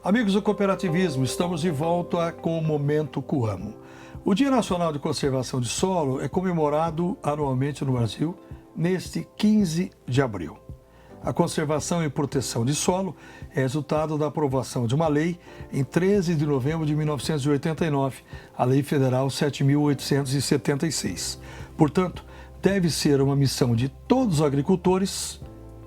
Amigos do cooperativismo, estamos de volta com o Momento Coamo. O Dia Nacional de Conservação de Solo é comemorado anualmente no Brasil neste 15 de abril. A conservação e proteção de solo é resultado da aprovação de uma lei em 13 de novembro de 1989, a Lei Federal 7.876. Portanto, deve ser uma missão de todos os agricultores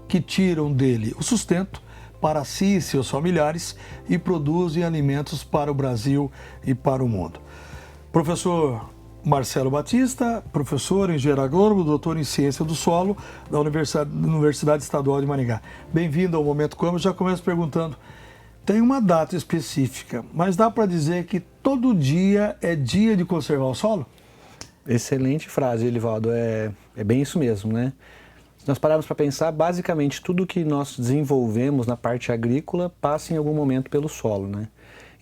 que tiram dele o sustento para si e seus familiares e produzem alimentos para o Brasil e para o mundo. Professor Marcelo Batista, professor, engenheiro agrônomo, doutor em ciência do solo da Universidade Estadual de Maringá. Bem-vindo ao Momento Coamo. Já começo perguntando, tem uma data específica, mas dá para dizer que todo dia é dia de conservar o solo? Excelente frase, Elivaldo. É bem isso mesmo, né? Se nós pararmos para pensar, basicamente tudo que nós desenvolvemos na parte agrícola passa em algum momento pelo solo, né?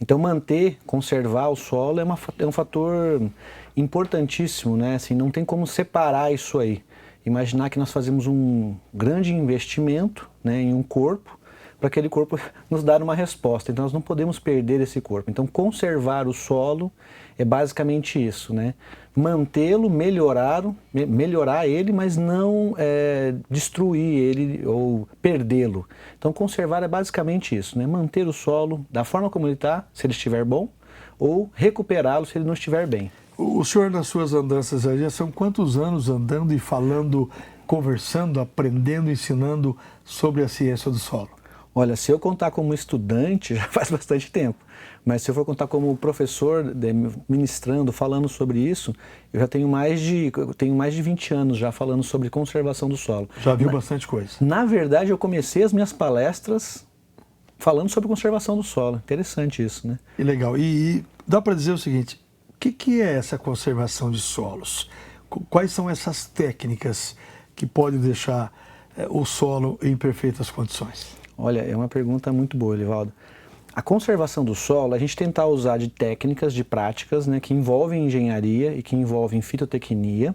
Então manter, conservar o solo é um fator importantíssimo, né? Assim, não tem como separar isso aí. Imaginar que nós fazemos um grande investimento, né, em um corpo, para aquele corpo nos dar uma resposta. Então nós não podemos perder esse corpo. Então conservar o solo é basicamente isso, né? Mantê-lo, melhorar ele, mas não destruir ele ou perdê-lo. Então conservar é basicamente isso, né? Manter o solo da forma como ele está, se ele estiver bom, ou recuperá-lo se ele não estiver bem. O senhor, nas suas andanças aí, já são quantos anos andando e falando, conversando, aprendendo, ensinando sobre a ciência do solo? Olha, se eu contar como estudante, já faz bastante tempo. Mas se eu for contar como professor, ministrando, falando sobre isso, eu já tenho mais de 20 anos já falando sobre conservação do solo. Já viu bastante coisa. Na verdade, eu comecei as minhas palestras falando sobre conservação do solo. Interessante isso, né? E legal. E dá para dizer o seguinte, o que é essa conservação de solos? Quais são essas técnicas que podem deixar o solo em perfeitas condições? Olha, é uma pergunta muito boa, Elivaldo. A conservação do solo, a gente tentar usar de técnicas, de práticas, né, que envolvem engenharia e que envolvem fitotecnia,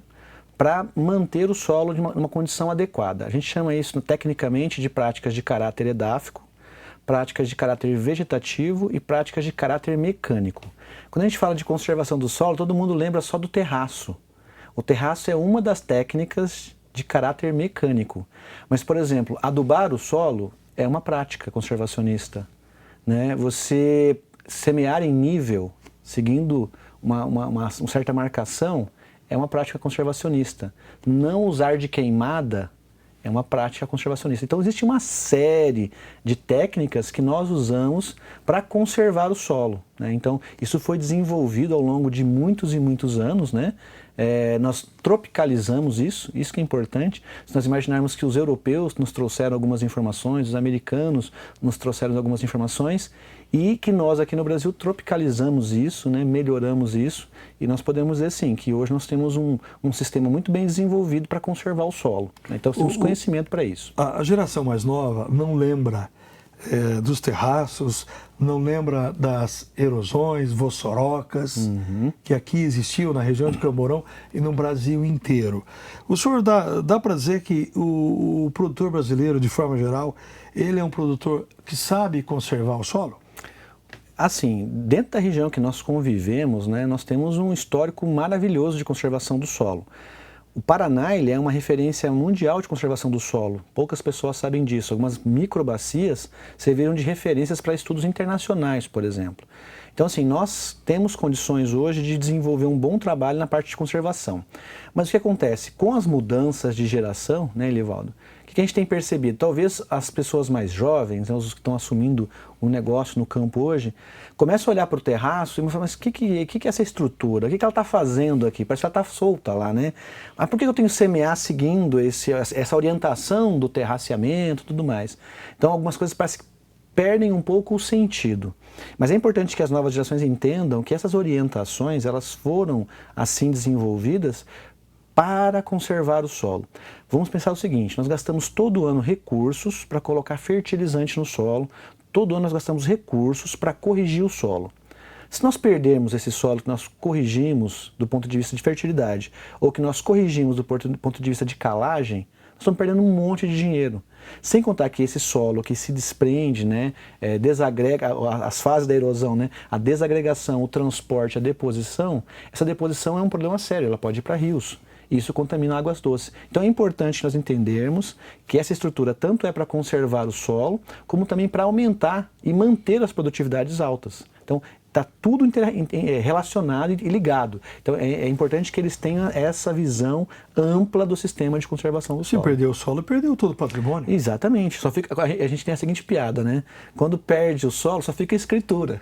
para manter o solo numa condição adequada. A gente chama isso tecnicamente de práticas de caráter edáfico, práticas de caráter vegetativo e práticas de caráter mecânico. Quando a gente fala de conservação do solo, todo mundo lembra só do terraço. O terraço é uma das técnicas de caráter mecânico. Mas, por exemplo, adubar o solo é uma prática conservacionista, né? Você semear em nível, seguindo uma certa marcação, é uma prática conservacionista. Não usar de queimada é uma prática conservacionista. Então existe uma série de técnicas que nós usamos para conservar o solo, né? Então isso foi desenvolvido ao longo de muitos e muitos anos, né? Nós tropicalizamos isso que é importante. Se nós imaginarmos que os europeus nos trouxeram algumas informações, os americanos nos trouxeram algumas informações e que nós aqui no Brasil tropicalizamos isso, né? Melhoramos isso e nós podemos dizer sim, que hoje nós temos um sistema muito bem desenvolvido para conservar o solo, né? Então temos conhecimento para isso. A geração mais nova não lembra dos terraços, não lembra das erosões, vossorocas, que aqui existiam na região de Camborão e no Brasil inteiro. O senhor dá para dizer que o produtor brasileiro, de forma geral, ele é um produtor que sabe conservar o solo? Assim, dentro da região que nós convivemos, né, nós temos um histórico maravilhoso de conservação do solo. O Paraná ele é uma referência mundial de conservação do solo. Poucas pessoas sabem disso. Algumas microbacias serviram de referências para estudos internacionais, por exemplo. Então, assim, nós temos condições hoje de desenvolver um bom trabalho na parte de conservação. Mas o que acontece? Com as mudanças de geração, né, Elivaldo? O que a gente tem percebido? Talvez as pessoas mais jovens, né, os que estão assumindo um negócio no campo hoje, começam a olhar para o terraço e falam, mas o que é essa estrutura? O que ela está fazendo aqui? Parece que ela está solta lá, né? Mas por que eu tenho que semear seguindo essa orientação do terraceamento e tudo mais? Então, algumas coisas parecem que perdem um pouco o sentido. Mas é importante que as novas gerações entendam que essas orientações, elas foram assim desenvolvidas para conservar o solo. Vamos pensar o seguinte, nós gastamos todo ano recursos para colocar fertilizante no solo, todo ano nós gastamos recursos para corrigir o solo. Se nós perdermos esse solo que nós corrigimos do ponto de vista de fertilidade, ou que nós corrigimos do ponto de vista de calagem, nós estamos perdendo um monte de dinheiro. Sem contar que esse solo que se desprende, né, desagrega as fases da erosão, né, a desagregação, o transporte, a deposição, essa deposição é um problema sério, ela pode ir para rios. E isso contamina águas doces. Então é importante nós entendermos que essa estrutura tanto é para conservar o solo, como também para aumentar e manter as produtividades altas. Então está tudo relacionado e ligado. Então é importante que eles tenham essa visão ampla do sistema de conservação do solo. Se perder o solo, perdeu todo o patrimônio. Exatamente. Só fica, a gente tem a seguinte piada, né? Quando perde o solo, só fica a escritura.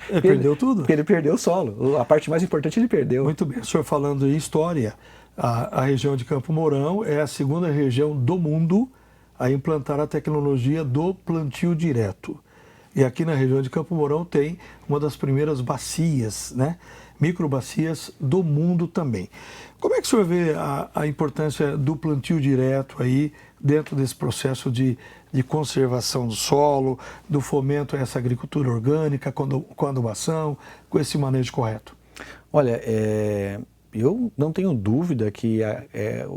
Ele perdeu tudo? Porque ele perdeu o solo. A parte mais importante ele perdeu. Muito bem. O senhor falando em história, a região de Campo Mourão é a segunda região do mundo a implantar a tecnologia do plantio direto. E aqui na região de Campo Mourão tem uma das primeiras bacias, né? Microbacias do mundo também. Como é que o senhor vê a importância do plantio direto aí dentro desse processo de conservação do solo, do fomento a essa agricultura orgânica, com adubação, com esse manejo correto? Olha, eu não tenho dúvida que,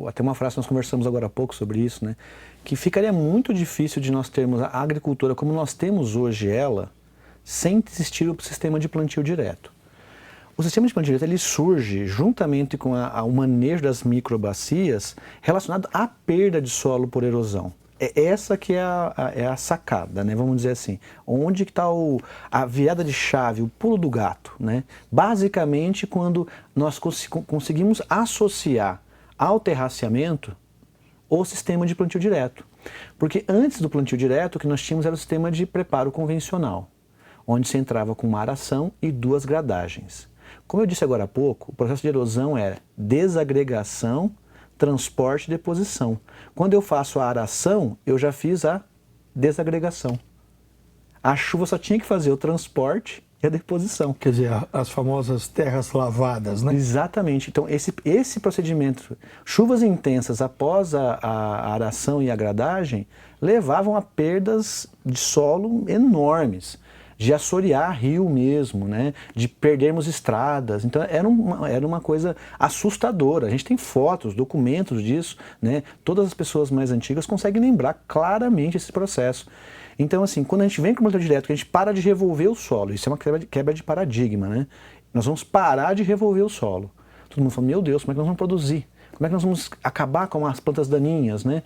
até uma frase que nós conversamos agora há pouco sobre isso, né? Que ficaria muito difícil de nós termos a agricultura como nós temos hoje ela, sem existir o sistema de plantio direto. O sistema de plantio direto ele surge juntamente com o manejo das microbacias relacionado à perda de solo por erosão. Essa que é a sacada, né? Vamos dizer assim, onde está a virada de chave, o pulo do gato, né? Basicamente quando nós conseguimos associar ao terraceamento o sistema de plantio direto. Porque antes do plantio direto, o que nós tínhamos era o sistema de preparo convencional, onde se entrava com uma aração e 2 gradagens. Como eu disse agora há pouco, o processo de erosão era desagregação, transporte e deposição. Quando eu faço a aração, eu já fiz a desagregação. A chuva só tinha que fazer o transporte e a deposição. Quer dizer, as famosas terras lavadas, né? Exatamente. Então, esse procedimento, chuvas intensas após a aração e a gradagem, levavam a perdas de solo enormes, de assorear rio mesmo, né? De perdermos estradas. Então, era uma coisa assustadora. A gente tem fotos, documentos disso, né? Todas as pessoas mais antigas conseguem lembrar claramente esse processo. Então, assim, quando a gente vem com o plantio direto, que a gente para de revolver o solo, isso é uma quebra de paradigma, né? Nós vamos parar de revolver o solo. Todo mundo fala, meu Deus, como é que nós vamos produzir? Como é que nós vamos acabar com as plantas daninhas, né?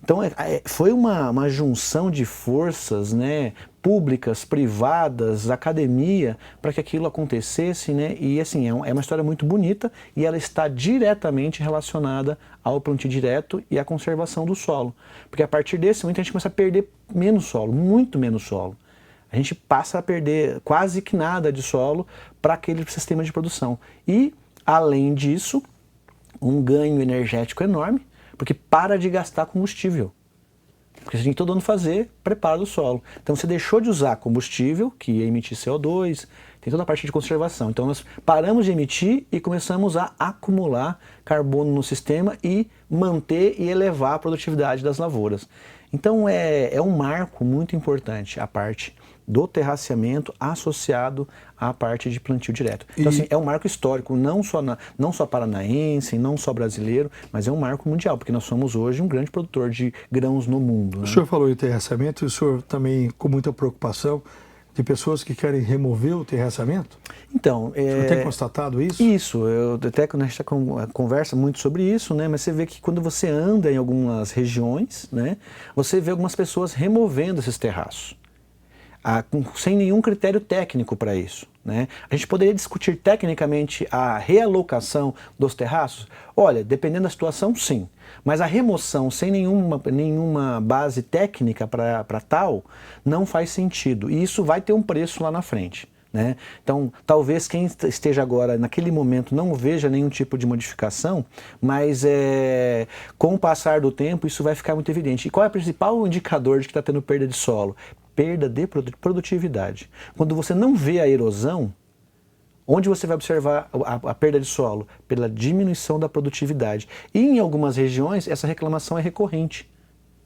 Então, foi uma junção de forças, né, públicas, privadas, academia, para que aquilo acontecesse, né? E, assim, é uma história muito bonita e ela está diretamente relacionada ao plantio direto e à conservação do solo. Porque a partir desse momento a gente começa a perder menos solo, muito menos solo. A gente passa a perder quase que nada de solo para aquele sistema de produção. E, além disso, um ganho energético enorme, porque para de gastar combustível. Porque você tem que todo ano fazer preparo do solo. Então você deixou de usar combustível, que ia emitir CO2, tem toda a parte de conservação. Então nós paramos de emitir e começamos a acumular carbono no sistema e manter e elevar a produtividade das lavouras. Então é um marco muito importante a parte do terraceamento associado à parte de plantio direto. Então, assim, é um marco histórico, não só paranaense, não só brasileiro, mas é um marco mundial, porque nós somos hoje um grande produtor de grãos no mundo. Né? O senhor falou em terraceamento e o senhor também, com muita preocupação, de pessoas que querem remover o terraceamento? Então, o senhor tem constatado isso? Isso, até quando a gente conversa muito sobre isso, né, mas você vê que quando você anda em algumas regiões, né, você vê algumas pessoas removendo esses terraços. Sem nenhum critério técnico para isso. Né? A gente poderia discutir tecnicamente a realocação dos terraços? Olha, dependendo da situação, sim. Mas a remoção sem nenhuma base técnica para tal não faz sentido. E isso vai ter um preço lá na frente. Né? Então, talvez quem esteja agora, naquele momento, não veja nenhum tipo de modificação, mas com o passar do tempo isso vai ficar muito evidente. E qual é o principal indicador de que está tendo perda de solo? Perda de produtividade. Quando você não vê a erosão, onde você vai observar a perda de solo? Pela diminuição da produtividade. E em algumas regiões essa reclamação é recorrente.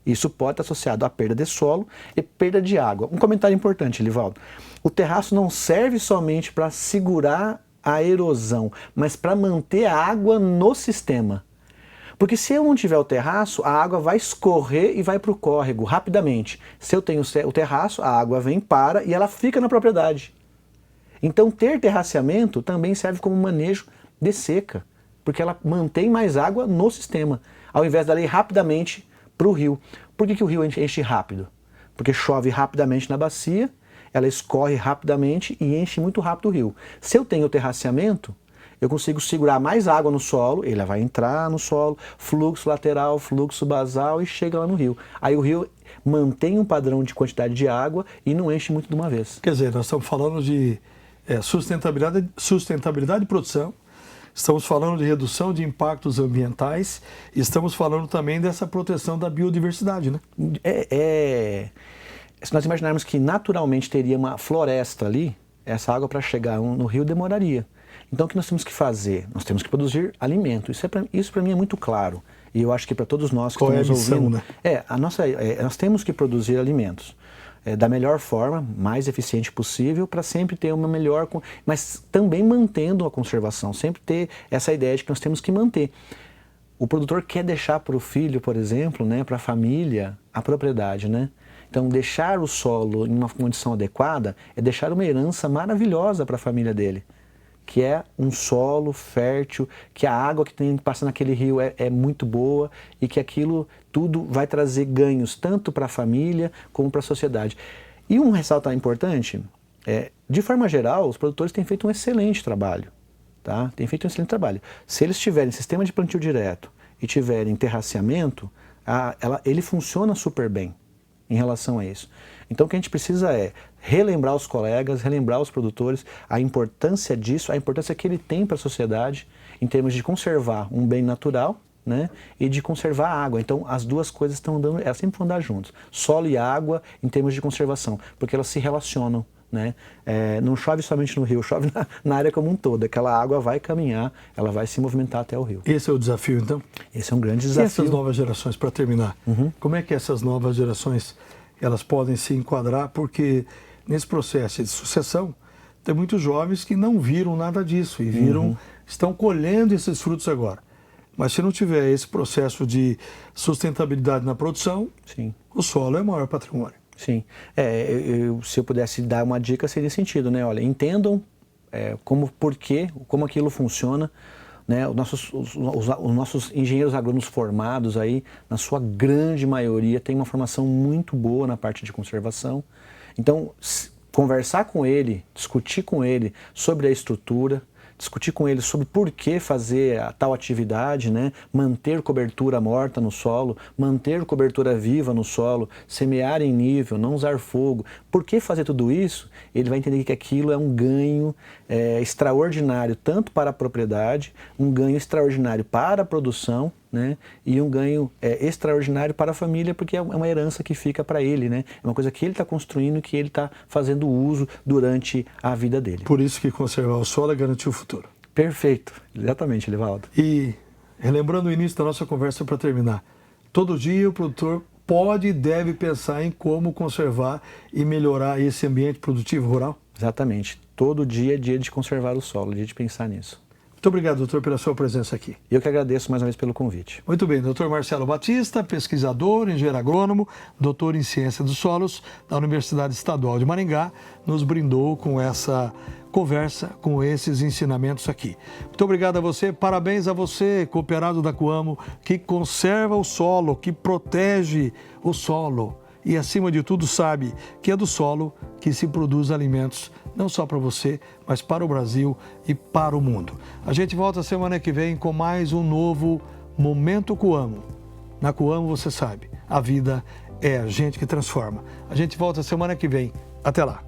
Isso pode estar associado à perda de solo e perda de água. Um comentário importante, Livaldo. O terraço não serve somente para segurar a erosão, mas para manter a água no sistema. Porque se eu não tiver o terraço, a água vai escorrer e vai para o córrego rapidamente. Se eu tenho o terraço, a água vem, para e ela fica na propriedade. Então ter terraceamento também serve como manejo de seca, porque ela mantém mais água no sistema, ao invés dela ir rapidamente para o rio. Por que o rio enche rápido? Porque chove rapidamente na bacia, ela escorre rapidamente e enche muito rápido o rio. Se eu tenho terraceamento, eu consigo segurar mais água no solo, ele vai entrar no solo, fluxo lateral, fluxo basal e chega lá no rio. Aí o rio mantém um padrão de quantidade de água e não enche muito de uma vez. Quer dizer, nós estamos falando de sustentabilidade de produção, estamos falando de redução de impactos ambientais e estamos falando também dessa proteção da biodiversidade, né? Se nós imaginarmos que naturalmente teria uma floresta ali, essa água para chegar no rio demoraria. Então o que nós temos que fazer? Nós temos que produzir alimento. Isso para mim é muito claro. E eu acho que para todos nós que estamos ouvindo... Né? Nós temos que produzir alimentos da melhor forma, mais eficiente possível, para sempre ter uma melhor... Mas também mantendo a conservação, sempre ter essa ideia de que nós temos que manter. O produtor quer deixar para o filho, por exemplo, né, para a família, a propriedade, né? Então, deixar o solo em uma condição adequada é deixar uma herança maravilhosa para a família dele, que é um solo fértil, que a água que tem que passar naquele rio é muito boa e que aquilo tudo vai trazer ganhos tanto para a família como para a sociedade. E um ressalto importante, de forma geral, os produtores têm feito um excelente trabalho, tá? Têm feito um excelente trabalho. Se eles tiverem sistema de plantio direto e tiverem terraceamento, ele funciona super bem em relação a isso. Então o que a gente precisa é relembrar os colegas, relembrar os produtores a importância disso, a importância que ele tem para a sociedade em termos de conservar um bem natural, né, e de conservar a água. Então as duas coisas estão andando, elas sempre vão andar juntas, solo e água em termos de conservação, porque elas se relacionam. Né? Não chove somente no rio, chove na área como um todo. Aquela água vai caminhar, ela vai se movimentar até o rio. Esse é o desafio, então? Esse é um grande desafio. E essas novas gerações, para terminar, como é que essas novas gerações elas podem se enquadrar? Porque nesse processo de sucessão, tem muitos jovens que não viram nada disso e estão colhendo esses frutos agora. Mas se não tiver esse processo de sustentabilidade na produção, sim, o solo é o maior patrimônio. Sim, se eu pudesse dar uma dica seria nesse sentido, né? Olha, entendam como aquilo funciona, né? Os nossos engenheiros agrônomos formados aí, na sua grande maioria, têm uma formação muito boa na parte de conservação. Então, conversar com ele, discutir com ele sobre a estrutura, discutir com ele sobre por que fazer a tal atividade, né? Manter cobertura morta no solo, manter cobertura viva no solo, semear em nível, não usar fogo. Por que fazer tudo isso? Ele vai entender que aquilo é um ganho extraordinário, tanto para a propriedade, um ganho extraordinário para a produção, né? E um ganho extraordinário para a família, porque é uma herança que fica para ele, né? É uma coisa que ele está construindo e que ele está fazendo uso durante a vida dele. Por isso que conservar o solo é garantir o futuro. Perfeito, exatamente, Elivaldo. E relembrando o início da nossa conversa para terminar, todo dia o produtor pode e deve pensar em como conservar e melhorar esse ambiente produtivo rural? Exatamente, todo dia é dia de conservar o solo, dia de pensar nisso. Muito obrigado, doutor, pela sua presença aqui. Eu que agradeço mais uma vez pelo convite. Muito bem, doutor Marcelo Batista, pesquisador, engenheiro agrônomo, doutor em Ciência dos Solos da Universidade Estadual de Maringá, nos brindou com essa conversa, com esses ensinamentos aqui. Muito obrigado a você, parabéns a você, cooperado da Coamo, que conserva o solo, que protege o solo e, acima de tudo, sabe que é do solo que se produz alimentos, não só para você, mas para o Brasil e para o mundo. A gente volta semana que vem com mais um novo Momento Coamo. Na Coamo, você sabe, a vida é a gente que transforma. A gente volta semana que vem. Até lá.